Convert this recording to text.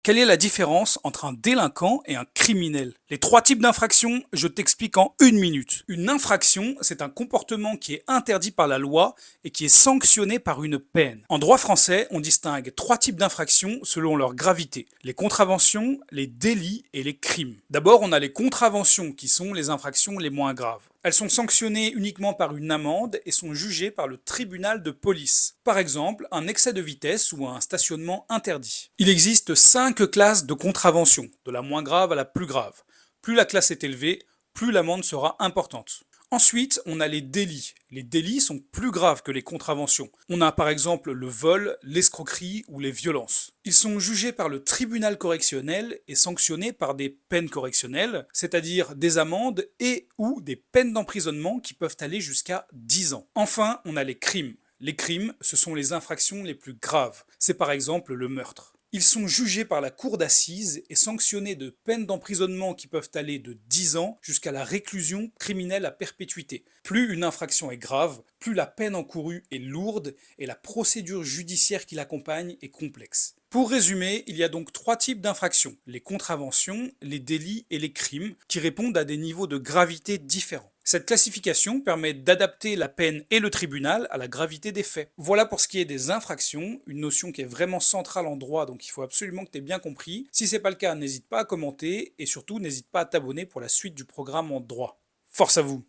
Quelle est la différence entre un délinquant et un criminel? Les trois types d'infractions, je t'explique en une minute. Une infraction, c'est un comportement qui est interdit par la loi et qui est sanctionné par une peine. En droit français, on distingue trois types d'infractions selon leur gravité: les contraventions, les délits et les crimes. D'abord, on a les contraventions qui sont les infractions les moins graves. Elles sont sanctionnées uniquement par une amende et sont jugées par le tribunal de police. Par exemple, un excès de vitesse ou un stationnement interdit. Il existe 5 classes de contraventions, de la moins grave à la plus grave. Plus la classe est élevée, plus l'amende sera importante. Ensuite, on a les délits. Les délits sont plus graves que les contraventions. On a par exemple le vol, l'escroquerie ou les violences. Ils sont jugés par le tribunal correctionnel et sanctionnés par des peines correctionnelles, c'est-à-dire des amendes et ou des peines d'emprisonnement qui peuvent aller jusqu'à 10 ans. Enfin, on a les crimes. Les crimes, ce sont les infractions les plus graves. C'est par exemple le meurtre. Ils sont jugés par la cour d'assises et sanctionnés de peines d'emprisonnement qui peuvent aller de 10 ans jusqu'à la réclusion criminelle à perpétuité. Plus une infraction est grave, plus la peine encourue est lourde et la procédure judiciaire qui l'accompagne est complexe. Pour résumer, il y a donc trois types d'infractions: les contraventions, les délits et les crimes, qui répondent à des niveaux de gravité différents. Cette classification permet d'adapter la peine et le tribunal à la gravité des faits. Voilà pour ce qui est des infractions, une notion qui est vraiment centrale en droit, donc il faut absolument que tu aies bien compris. Si ce n'est pas le cas, n'hésite pas à commenter et surtout n'hésite pas à t'abonner pour la suite du programme en droit. Force à vous!